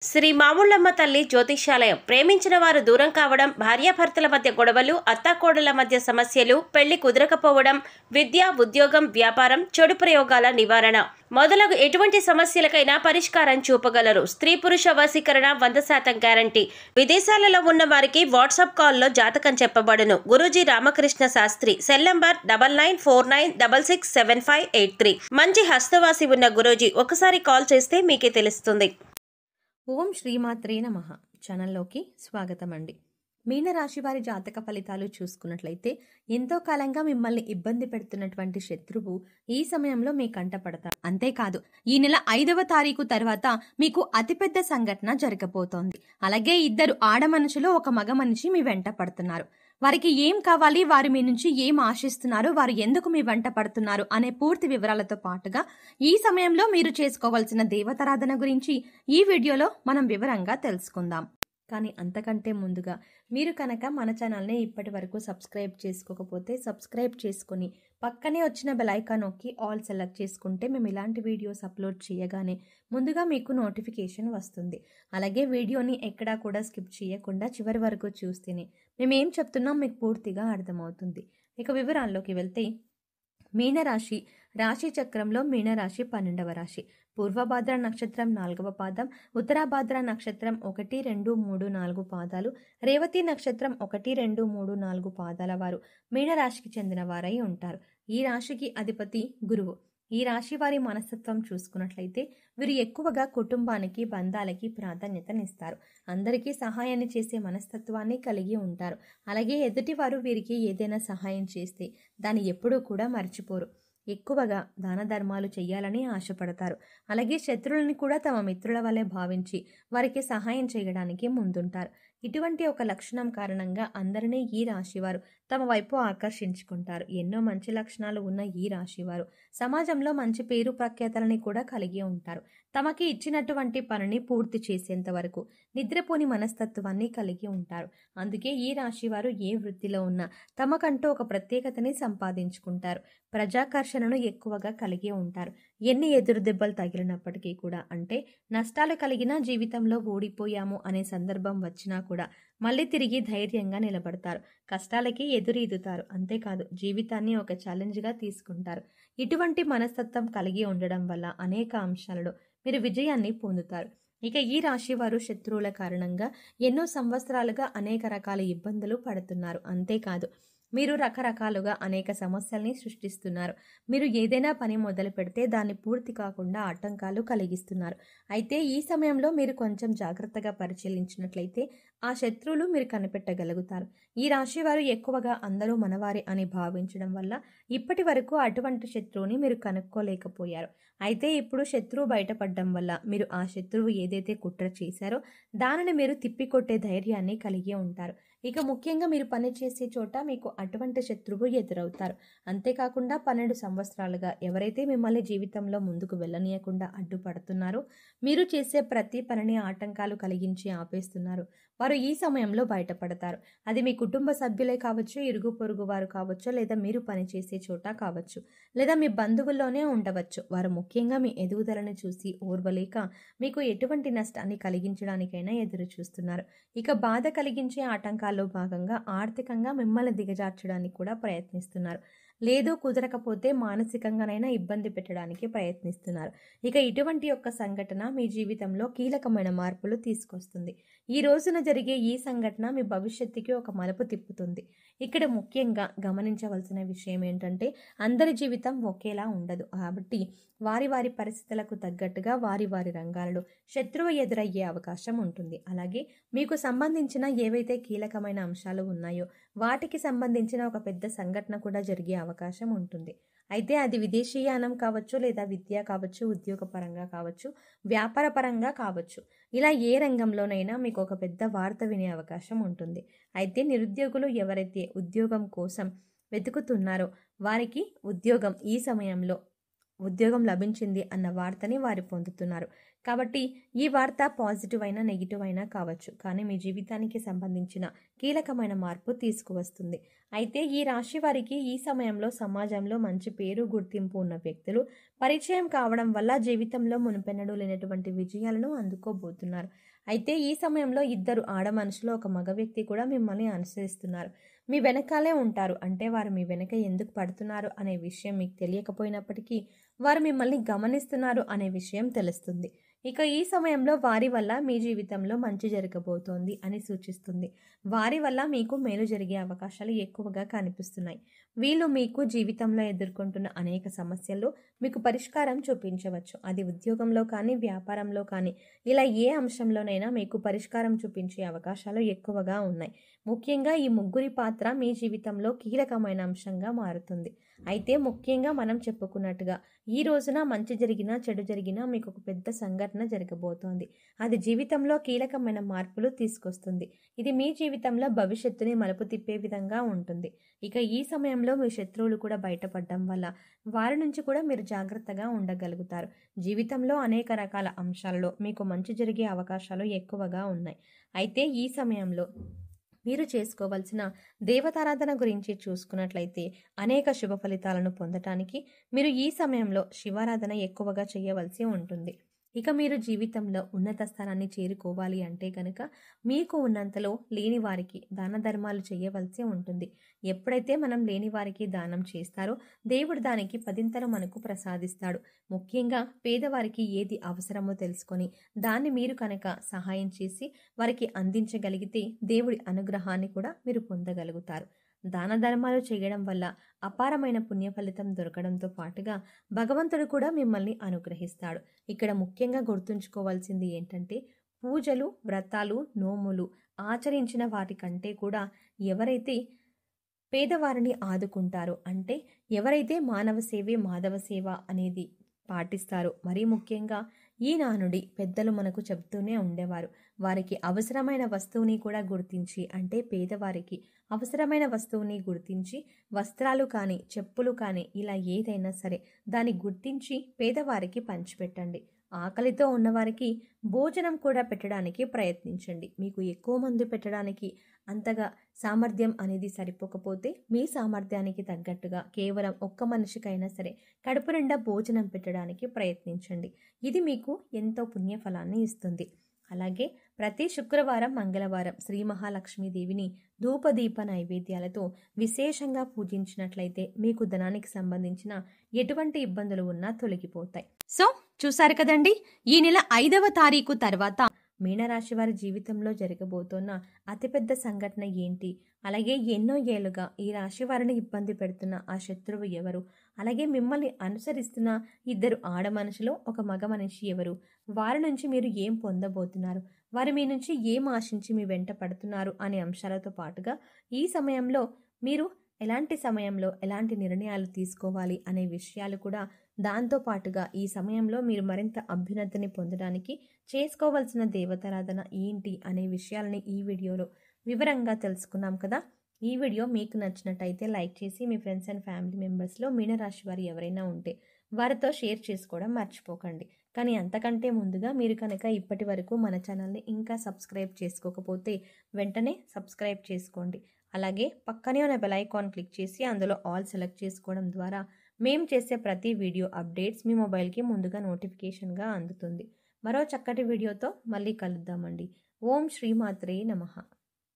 శ్రీ మాముళ్ళమ్మ తల్లి జ్యోతిష్యాలయం. ప్రేమించిన వారు దూరం కావడం, భార్యాభర్తల మధ్య గొడవలు, అత్తాకోడళ్ల మధ్య సమస్యలు, పెళ్లి కుదరకపోవడం, విద్య, ఉద్యోగం, వ్యాపారం, చెడు ప్రయోగాల నివారణ మొదలగు ఎటువంటి సమస్యలకైనా పరిష్కారం చూపగలరు. స్త్రీ పురుష వశీకరణ 100% గ్యారంటీ. విదేశాలలో ఉన్న వారికి వాట్సాప్ కాల్లో జాతకం చెప్పబడును. గురూజీ రామకృష్ణ శాస్త్రి. Cell number 9949667583. మంచి హస్తవాసి ఉన్న గురూజీ. ఒకసారి కాల్ చేస్తే మీకే తెలుస్తుంది. ఓం శ్రీమాత్రే నమః. ఛానల్లోకి స్వాగతం అండి. మీనరాశి వారి జాతక ఫలితాలు చూసుకున్నట్లయితే ఎంతో కాలంగా మిమ్మల్ని ఇబ్బంది పెడుతున్నటువంటి శత్రువు ఈ సమయంలో మీ కంట పడతారు. అంతేకాదు, ఈ నెల 5వ తారీఖు తర్వాత మీకు అతిపెద్ద సంఘటన జరగబోతోంది. అలాగే ఇద్దరు ఆడ మనుషులు, ఒక మగ మనిషి మీ వెంట పడుతున్నారు. వారికి ఏం కావాలి, వారు మీ నుంచి ఏం ఆశిస్తున్నారు, వారు ఎందుకు మీ వెంట పడుతున్నారు అనే పూర్తి వివరాలతో పాటుగా ఈ సమయంలో మీరు చేసుకోవాల్సిన దేవతారాధన గురించి ఈ వీడియోలో మనం వివరంగా తెలుసుకుందాం. కానీ అంతకంటే ముందుగా మీరు కనుక మన ఛానల్ని ఇప్పటి వరకు సబ్స్క్రైబ్ చేసుకోకపోతే సబ్స్క్రైబ్ చేసుకుని పక్కనే వచ్చిన బెల్ ఐకాన్ నొక్కి ఆల్ సెలెక్ట్ చేసుకుంటే మేము ఇలాంటి వీడియోస్ అప్లోడ్ చేయగానే ముందుగా మీకు నోటిఫికేషన్ వస్తుంది. అలాగే వీడియోని ఎక్కడా కూడా స్కిప్ చేయకుండా చివరి వరకు చూస్తేనే మేము ఏం చెప్తున్నాం మీకు పూర్తిగా అర్థమవుతుంది. ఇక వివరాల్లోకి వెళ్తే, మీనరాశి రాశి చక్రంలో మీనరాశి 12వ రాశి. పూర్వభాద్ర నక్షత్రం 4వ పాదం, ఉత్తరాభాద్ర నక్షత్రం 1, 2, 3, 4 పాదాలు, రేవతి నక్షత్రం 1, 2, 3, 4 పాదాల వారు మీనరాశికి చెందిన వారై ఉంటారు. ఈ రాశికి అధిపతి గురువు. ఈ రాశి వారి మనస్తత్వం చూసుకున్నట్లయితే వీరు ఎక్కువగా కుటుంబానికి, బంధాలకి ప్రాధాన్యతనిస్తారు. అందరికీ సహాయాన్ని చేసే మనస్తత్వాన్ని కలిగి ఉంటారు. అలాగే ఎదుటివారు వీరికి ఏదైనా సహాయం చేస్తే దాన్ని ఎప్పుడూ కూడా మర్చిపోరు. ఎక్కువగా దాన ధర్మాలు చేయాలని ఆశపడతారు. అలాగే శత్రువులని కూడా తమ మిత్రుల వలె భావించి వారికి సహాయం చేయడానికి ముందుంటారు. ఇటువంటి ఒక లక్షణం కారణంగా అందరినీ ఈ రాశివారు తమ వైపు ఆకర్షించుకుంటారు. ఎన్నో మంచి లక్షణాలు ఉన్న ఈ రాశివారు సమాజంలో మంచి పేరు ప్రఖ్యాతలని కూడా కలిగి ఉంటారు. తమకి ఇచ్చినటువంటి పనిని పూర్తి చేసేంత వరకు నిద్రపోని మనస్తత్వాన్ని కలిగి ఉంటారు. అందుకే ఈ రాశివారు ఏ వృత్తిలో ఉన్నా తమకంటూ ఒక ప్రత్యేకతని సంపాదించుకుంటారు. ప్రజాకర్షణను ఎక్కువగా కలిగి ఉంటారు. ఎన్ని ఎదురు దెబ్బలు తగిలినప్పటికీ కూడా, అంటే నష్టాలు కలిగినా, జీవితంలో ఓడిపోయాము అనే సందర్భం వచ్చినా కూడా మళ్ళీ తిరిగి ధైర్యంగా నిలబడతారు. కష్టాలకి ఎదురీదుతారు. అంతేకాదు, జీవితాన్ని ఒక ఛాలెంజ్గా తీసుకుంటారు. ఇటువంటి మనస్తత్వం కలిగి ఉండడం వల్ల అనేక అంశాలలో మీరు విజయాన్ని పొందుతారు. ఇక ఈ రాశి వారు శత్రువుల కారణంగా ఎన్నో సంవత్సరాలుగా అనేక రకాల ఇబ్బందులు పడుతున్నారు. అంతేకాదు, మీరు రకరకాలుగా అనేక సమస్యల్ని సృష్టిస్తున్నారు. మీరు ఏదైనా పని మొదలు పెడితే దాన్ని పూర్తి కాకుండా ఆటంకాలు కలిగిస్తున్నారు. అయితే ఈ సమయంలో మీరు కొంచెం జాగ్రత్తగా పరిశీలించినట్లయితే ఆ శత్రువులు మీరు కనిపెట్టగలుగుతారు. ఈ రాశి వారు ఎక్కువగా అందరూ మనవారి అని భావించడం వల్ల ఇప్పటి వరకు అటువంటి శత్రువుని మీరు కనుక్కోలేకపోయారు. అయితే ఇప్పుడు శత్రువు బయటపడడం వల్ల మీరు ఆ శత్రువు ఏదైతే కుట్ర చేశారో దానిని మీరు తిప్పికొట్టే ధైర్యాన్ని కలిగి ఉంటారు. ఇక ముఖ్యంగా మీరు పనిచేసే చోట మీకు అటువంటి శత్రువు ఎదురవుతారు. అంతేకాకుండా 12 సంవత్సరాలుగా ఎవరైతే మిమ్మల్ని జీవితంలో ముందుకు వెళ్ళనీయకుండా అడ్డుపడుతున్నారో, మీరు చేసే ప్రతి పనిని ఆటంకాలు కలిగించి ఆపేస్తున్నారు, వారు ఈ సమయంలో బయటపడతారు. అది మీ కుటుంబ సభ్యులే కావచ్చు, ఇరుగు పొరుగు వారు కావచ్చు, లేదా మీరు పనిచేసే చోట కావచ్చు, లేదా మీ బంధువుల్లోనే ఉండవచ్చు. వారు ముఖ్యంగా మీ ఎదుగుదలను చూసి ఓర్వలేక మీకు ఎటువంటి నష్టాన్ని కలిగించడానికైనా ఎదురు చూస్తున్నారు. ఇక బాధ కలిగించే ఆటంకాల్లో భాగంగా ఆర్థికంగా మిమ్మల్ని దిగజార్చడానికి కూడా ప్రయత్నిస్తున్నారు. లేదు కుదరకపోతే మానసికంగానైనా ఇబ్బంది పెట్టడానికి ప్రయత్నిస్తున్నారు. ఇక ఇటువంటి యొక్క సంఘటన మీ జీవితంలో కీలకమైన మార్పులు తీసుకొస్తుంది. ఈ రోజున జరిగే ఈ సంఘటన మీ భవిష్యత్తుకి ఒక మలుపు తిప్పుతుంది. ఇక్కడ ముఖ్యంగా గమనించవలసిన విషయం ఏంటంటే, అందరి జీవితం ఒకేలా ఉండదు. కాబట్టి వారి వారి పరిస్థితులకు తగ్గట్టుగా వారి వారి రంగాలలో శత్రువు ఎదురయ్యే అవకాశం ఉంటుంది. అలాగే మీకు సంబంధించిన ఏవైతే కీలకమైన అంశాలు ఉన్నాయో వాటికి సంబంధించిన ఒక పెద్ద సంఘటన కూడా జరిగే అవకాశం ఉంటుంది. అయితే అది విదేశీయానం కావచ్చు, లేదా విద్య కావచ్చు, ఉద్యోగపరంగా కావచ్చు, వ్యాపార పరంగా కావచ్చు, ఇలా ఏ రంగంలోనైనా మీకు ఒక పెద్ద వార్త వినే అవకాశం ఉంటుంది. అయితే నిరుద్యోగులు ఎవరైతే ఉద్యోగం కోసం వెతుకుతున్నారో వారికి ఈ సమయంలో ఉద్యోగం లభించింది అన్న వార్తని వారు పొందుతున్నారు. కాబట్టి ఈ వార్త పాజిటివ్ అయినా నెగిటివ్ అయినా కావచ్చు, కానీ మీ జీవితానికి సంబంధించిన కీలకమైన మార్పు తీసుకువస్తుంది. అయితే ఈ రాశి వారికి ఈ సమయంలో సమాజంలో మంచి పేరు గుర్తింపు ఉన్న వ్యక్తులు పరిచయం కావడం వల్ల జీవితంలో మునుపెన్నడూ లేనటువంటి విజయాలను అందుకోబోతున్నారు. అయితే ఈ సమయంలో ఇద్దరు ఆడ మనుషులు, ఒక మగ వ్యక్తి కూడా మిమ్మల్ని అనుసరిస్తున్నారు. మీ వెనకాలే ఉంటారు. అంటే వారు మీ వెనక ఎందుకు పడుతున్నారు అనే విషయం మీకు తెలియకపోయినప్పటికీ వారు మిమ్మల్ని గమనిస్తున్నారు అనే విషయం తెలుస్తుంది. ఇక ఈ సమయంలో వారి వల్ల మీ జీవితంలో మంచి జరగబోతోంది అని సూచిస్తుంది. వారి వల్ల మీకు మేలు జరిగే అవకాశాలు ఎక్కువగా కనిపిస్తున్నాయి. వీళ్ళు మీకు జీవితంలో ఎదుర్కొంటున్న అనేక సమస్యల్లో మీకు పరిష్కారం చూపించవచ్చు. అది ఉద్యోగంలో కానీ, వ్యాపారంలో కానీ, ఇలా ఏ అంశంలోనైనా మీకు పరిష్కారం చూపించే అవకాశాలు ఎక్కువగా ఉన్నాయి. ముఖ్యంగా ఈ ముగ్గురి పాత్ర మీ జీవితంలో కీలకమైన అంశంగా మారుతుంది. అయితే ముఖ్యంగా మనం చెప్పుకున్నట్టుగా ఈ రోజున మంచి జరిగినా, చెడు జరిగినా మీకు ఒక పెద్ద సంఘటన జరగబోతోంది. అది జీవితంలో కీలకమైన మార్పులు తీసుకొస్తుంది. ఇది మీ జీవితంలో భవిష్యత్తుని మలుపు తిప్పే విధంగా ఉంటుంది. ఇక ఈ సమయంలో మీ శత్రువులు కూడా బయటపడడం వల్ల వారి నుంచి కూడా మీరు జాగ్రత్తగా ఉండగలుగుతారు. జీవితంలో అనేక రకాల అంశాలలో మీకు మంచి జరిగే అవకాశాలు ఎక్కువగా ఉన్నాయి. అయితే ఈ సమయంలో మీరు చేసుకోవాల్సిన దేవతారాధన గురించి చూసుకున్నట్లయితే అనేక శుభ ఫలితాలను పొందటానికి మీరు ఈ సమయంలో శివారాధన ఎక్కువగా చేయవలసి ఉంటుంది. ఇక మీరు జీవితంలో ఉన్నత స్థానాన్ని చేరుకోవాలి అంటే కనుక మీకు ఉన్నంతలో లేని వారికి దాన ధర్మాలు చేయవలసి ఉంటుంది. ఎప్పుడైతే మనం లేని వారికి దానం చేస్తారో దేవుడు దానికి పదింతలు మనకు ప్రసాదిస్తాడు. ముఖ్యంగా పేదవారికి ఏది అవసరమో తెలుసుకొని దాన్ని మీరు కనుక సహాయం చేసి వారికి అందించగలిగితే దేవుడి అనుగ్రహాన్ని కూడా మీరు పొందగలుగుతారు. దాన ధర్మాలు చేయడం వల్ల అపారమైన పుణ్య ఫలితం దొరకడంతో పాటుగా భగవంతుడు కూడా మిమ్మల్ని అనుగ్రహిస్తాడు. ఇక్కడ ముఖ్యంగా గుర్తుంచుకోవాల్సింది ఏంటంటే పూజలు, వ్రతాలు, నోములు ఆచరించిన వాటికంటే కూడా ఎవరైతే పేదవారిని ఆదుకుంటారో, అంటే ఎవరైతే మానవ సేవే మాధవ సేవ అనేది పాటిస్తారో, మరీ ముఖ్యంగా ఈ నానుడి పెద్దలు మనకు చెబుతూనే ఉండేవారు. వారికి అవసరమైన వస్తువుని కూడా గుర్తించి, అంటే పేదవారికి అవసరమైన వస్తువుని గుర్తించి వస్త్రాలు కానీ, చెప్పులు కానీ, ఇలా ఏదైనా సరే దాన్ని గుర్తించి పేదవారికి పంచిపెట్టండి. ఆకలితో ఉన్నవారికి భోజనం కూడా పెట్టడానికి ప్రయత్నించండి. మీకు ఎక్కువ మంది పెట్టడానికి అంతగా సామర్థ్యం అనేది సరిపోకపోతే మీ సామర్థ్యానికి తగ్గట్టుగా కేవలం ఒక్క మనిషికైనా సరే కడుపు నిండా భోజనం పెట్టడానికి ప్రయత్నించండి. ఇది మీకు ఎంతో పుణ్యఫలాన్ని ఇస్తుంది. అలాగే ప్రతి శుక్రవారం, మంగళవారం శ్రీ మహాలక్ష్మీదేవిని ధూపదీప నైవేద్యాలతో విశేషంగా పూజించినట్లయితే మీకు ధనానికి సంబంధించిన ఎటువంటి ఇబ్బందులు ఉన్నా తొలగిపోతాయి. సో చూసారు కదండి, ఈ నెల 5వ తారీఖు తర్వాత మీనరాశి వారి జీవితంలో జరగబోతున్న అతిపెద్ద సంఘటన ఏంటి, అలాగే ఎన్నో ఏళ్లుగా ఈ రాశి వారిని ఇబ్బంది పెడుతున్న ఆ శత్రువు ఎవరు, అలాగే మిమ్మల్ని అనుసరిస్తున్న ఇద్దరు ఆడ మనుషులు, ఒక మగ మనిషి ఎవరు, వారి నుంచి మీరు ఏం పొందబోతున్నారు, వారు మీ నుంచి ఏం ఆశించి మీ వెంట పడుతున్నారు అనే అంశాలతో పాటుగా ఈ సమయంలో మీరు ఎలాంటి సమయంలో ఎలాంటి నిర్ణయాలు తీసుకోవాలి అనే విషయాలు కూడా, దాంతో పాటుగా ఈ సమయంలో మీరు మరింత అభ్యున్నతిని పొందడానికి చేసుకోవాల్సిన దేవతారాధన ఏంటి అనే విషయాలని ఈ వీడియోలో వివరంగా తెలుసుకున్నాం కదా. ఈ వీడియో మీకు నచ్చినట్టయితే లైక్ చేసి మీ ఫ్రెండ్స్ అండ్ ఫ్యామిలీ మెంబర్స్లో మీనరాశి వారు ఎవరైనా ఉంటే వారితో షేర్ చేసుకోవడం మర్చిపోకండి. కానీ అంతకంటే ముందుగా మీరు కనుక ఇప్పటి వరకు మన ఛానల్ని ఇంకా సబ్స్క్రైబ్ చేసుకోకపోతే వెంటనే సబ్స్క్రైబ్ చేసుకోండి. అలాగే పక్కనే ఉన్న బెల్ ఐకాన్ క్లిక్ చేసి అందులో ఆల్ సెలెక్ట్ చేసుకోవడం ద్వారా మేము చేసే ప్రతి వీడియో అప్డేట్స్ మీ మొబైల్కి ముందుగా నోటిఫికేషన్గా అందుతుంది. మరో చక్కటి వీడియోతో మళ్ళీ కలుద్దామండి. ఓం శ్రీమాత్రే నమః.